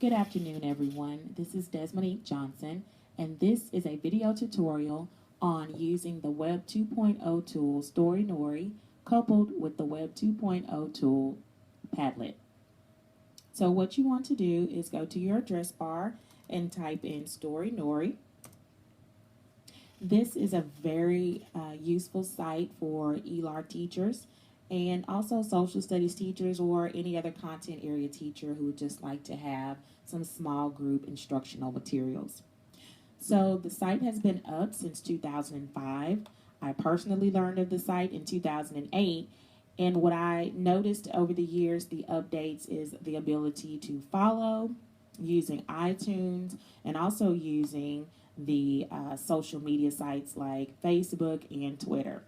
Good afternoon, everyone. This is Desmonique Johnson, and this is a video tutorial on using the Web 2.0 tool Storynory coupled with the Web 2.0 tool Padlet. So what you want to do is go to your address bar and type in Storynory. This is a very useful site for ELAR teachers and also social studies teachers or any other content area teacher who would just like to have some small group instructional materials. So the site has been up since 2005. I personally learned of the site in 2008, and what I noticed over the years, the updates is the ability to follow using iTunes and also using the social media sites like Facebook and Twitter.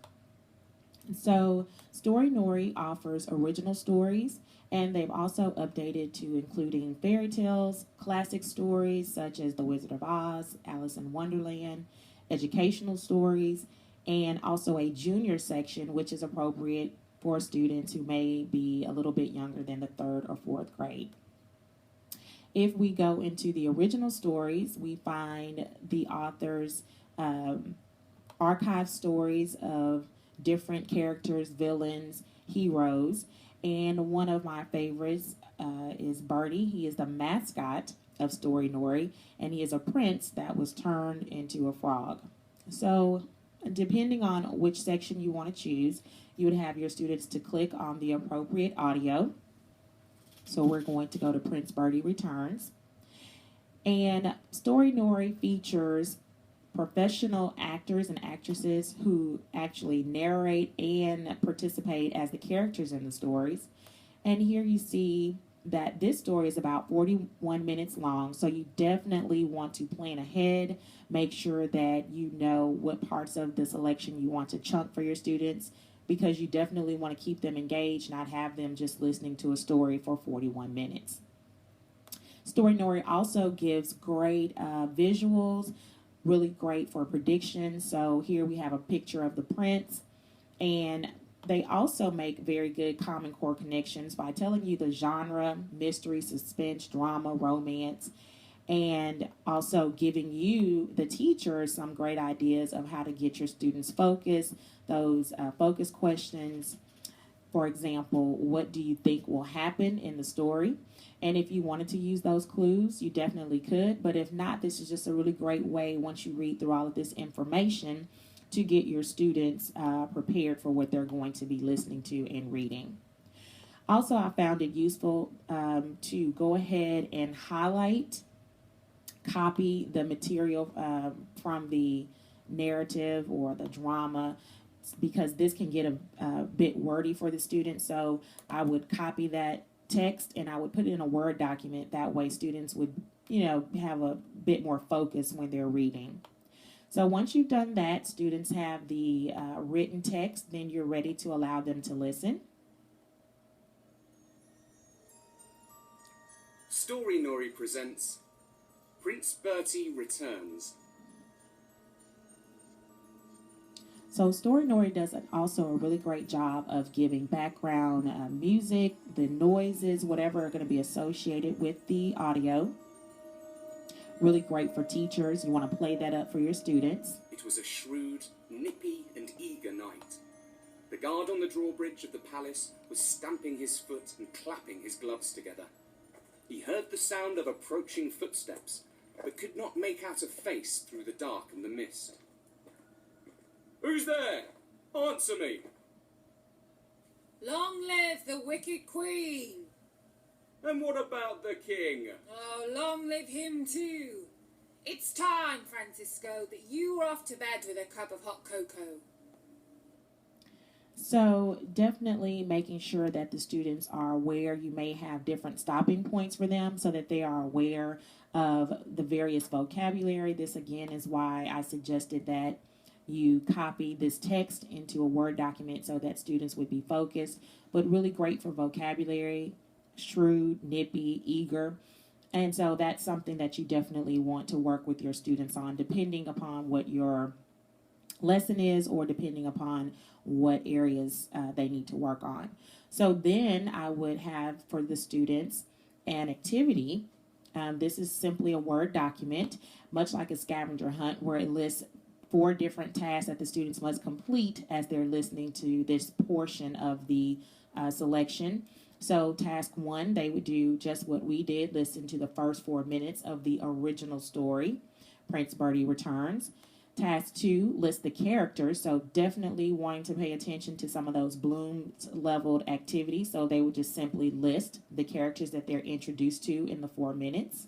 So Storynory offers original stories, and they've also updated to including fairy tales, classic stories such as The Wizard of Oz, Alice in Wonderland, educational stories, and also a junior section, which is appropriate for students who may be a little bit younger than the 3rd or 4th grade. If we go into the original stories, we find the author's archive stories of different characters, villains, heroes, and one of my favorites is Birdie. He is the mascot of Storynory, and he is a prince that was turned into a frog. So depending on which section you want to choose, you would have your students to click on the appropriate audio. So we're going to go to Prince Birdie Returns. And Storynory features professional actors and actresses who actually narrate and participate as the characters in the stories. And here you see that this story is about 41 minutes long, so you definitely want to plan ahead, make sure that you know what parts of the selection you want to chunk for your students, because you definitely want to keep them engaged, not have them just listening to a story for 41 minutes. Storynory also gives great visuals, really great for predictions. So here we have a picture of the prince, and they also make very good Common Core connections by telling you the genre, mystery, suspense, drama, romance, and also giving you, the teacher, some great ideas of how to get your students focused, those focus questions. For example, what do you think will happen in the story? And if you wanted to use those clues, you definitely could. But if not, this is just a really great way, once you read through all of this information, to get your students prepared for what they're going to be listening to and reading. Also, I found it useful to go ahead and highlight, copy the material from the narrative or the drama, because this can get a bit wordy for the students. So I would copy that text and I would put it in a Word document. That way students would, have a bit more focus when they're reading. So once you've done that, students have the written text, then you're ready to allow them to listen. Storynory presents Prince Bertie Returns. So Storynory does also a really great job of giving background music, the noises, whatever are going to be associated with the audio. Really great for teachers. You want to play that up for your students. It was a shrewd, nippy and eager night. The guard on the drawbridge of the palace was stamping his foot and clapping his gloves together. He heard the sound of approaching footsteps, but could not make out a face through the dark and the mist. "Who's there? Answer me!" Long live the wicked queen! "And what about the king?" Oh, long live him too! It's time, Francisco, that you were off to bed with a cup of hot cocoa. So definitely making sure that the students are aware. You may have different stopping points for them so that they are aware of the various vocabulary. This again is why I suggested that you copy this text into a Word document so that students would be focused, but really great for vocabulary, shrewd, nippy, eager. And so that's something that you definitely want to work with your students on, depending upon what your lesson is or depending upon what areas they need to work on. So then I would have for the students an activity This is simply a Word document, much like a scavenger hunt, where it lists 4 different tasks that the students must complete as they're listening to this portion of the selection. So task 1, they would do just what we did, listen to the first 4 minutes of the original story, Prince Birdie Returns. Task 2, list the characters, so definitely wanting to pay attention to some of those Bloom leveled activities. So they would just simply list the characters that they're introduced to in the 4 minutes.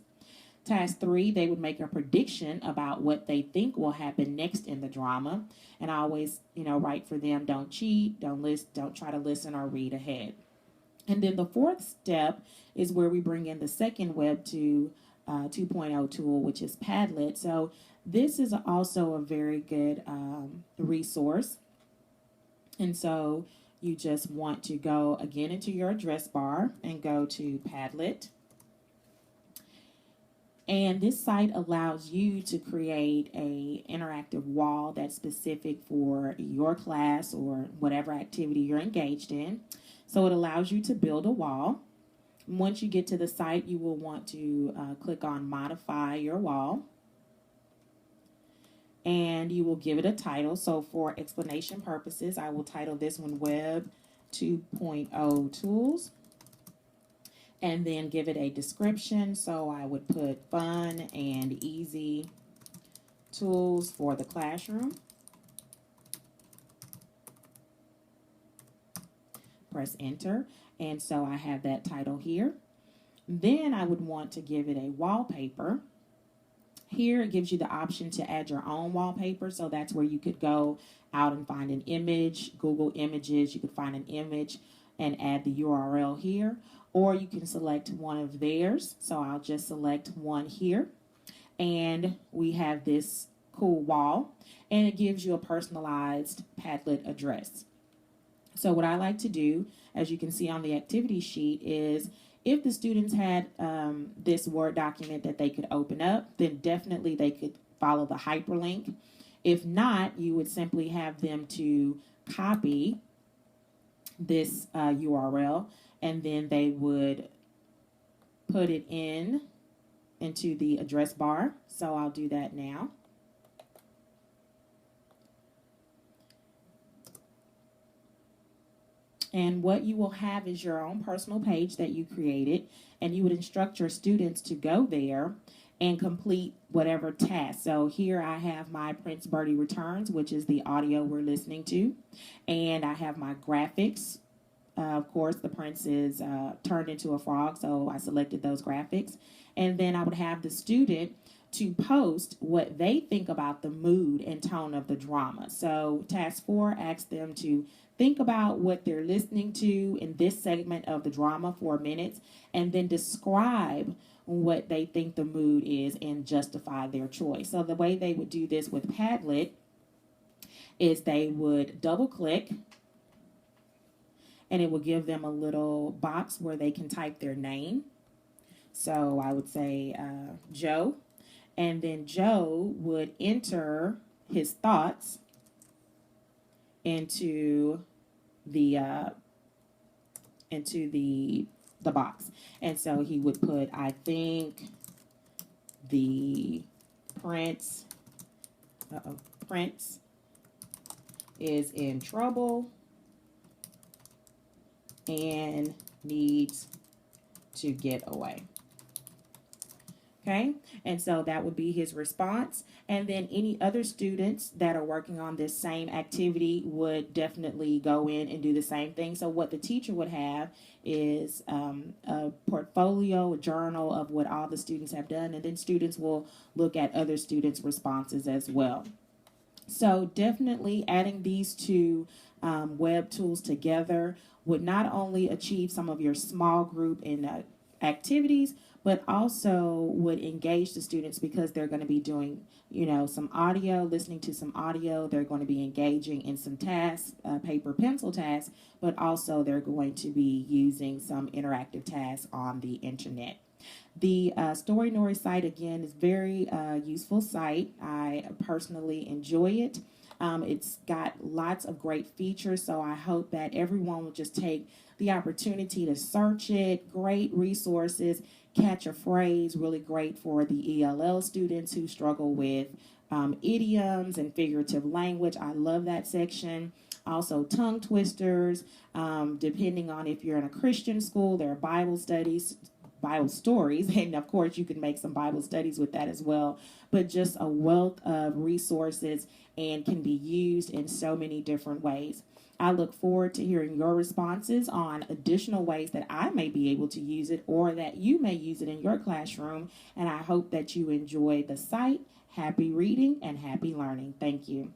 Task 3, they would make a prediction about what they think will happen next in the drama. And I always, write for them, don't cheat, don't try to listen or read ahead. And then the 4th step is where we bring in the second Web 2.0 tool, which is Padlet. So this is also a very good resource. And so you just want to go again into your address bar and go to Padlet. And this site allows you to create a interactive wall that's specific for your class or whatever activity you're engaged in. So it allows you to build a wall. Once you get to the site, you will want to click on Modify Your Wall. And you will give it a title. So for explanation purposes, I will title this one Web 2.0 Tools. And then give it a description. So I would put fun and easy tools for the classroom. Press enter. And so I have that title here. Then I would want to give it a wallpaper. Here it gives you the option to add your own wallpaper. So that's where you could go out and find an image, Google Images. You could find an image and add the URL here. Or you can select one of theirs. So I'll just select one here. And we have this cool wall. And it gives you a personalized Padlet address. So what I like to do, as you can see on the activity sheet, is if the students had this Word document that they could open up, then definitely they could follow the hyperlink. If not, you would simply have them to copy this URL, and then they would put it into the address bar. So I'll do that now. And what you will have is your own personal page that you created, and you would instruct your students to go there and complete whatever task. So here I have my Prince Birdie Returns, which is the audio we're listening to, and I have my graphics. Of course, the prince is turned into a frog, so I selected those graphics. And then I would have the student to post what they think about the mood and tone of the drama. So task 4 asks them to think about what they're listening to in this segment of the drama, 4 minutes, and then describe what they think the mood is and justify their choice. So the way they would do this with Padlet is they would double click, and it will give them a little box where they can type their name. So I would say Joe, and then Joe would enter his thoughts into the box. And so he would put, I think the prince is in trouble and needs to get away. Okay, and so that would be his response. And then any other students that are working on this same activity would definitely go in and do the same thing. So what the teacher would have is a portfolio, a journal of what all the students have done, and then students will look at other students' responses as well. So definitely adding these two web tools together would not only achieve some of your small group and activities, but also would engage the students because they're going to be doing, some audio, listening to some audio. They're going to be engaging in some tasks, paper pencil tasks, but also they're going to be using some interactive tasks on the internet. The Storynory site, again, is very useful site. I personally enjoy it. It's got lots of great features, so I hope that everyone will just take the opportunity to search it. Great resources. Catch a Phrase, really great for the ELL students who struggle with idioms and figurative language. I love that section. Also, tongue twisters. Depending on if you're in a Christian school, there are Bible studies, Bible stories, and of course you can make some Bible studies with that as well. But just a wealth of resources and can be used in so many different ways. I look forward to hearing your responses on additional ways that I may be able to use it or that you may use it in your classroom. And I hope that you enjoy the site. Happy reading and happy learning. Thank you.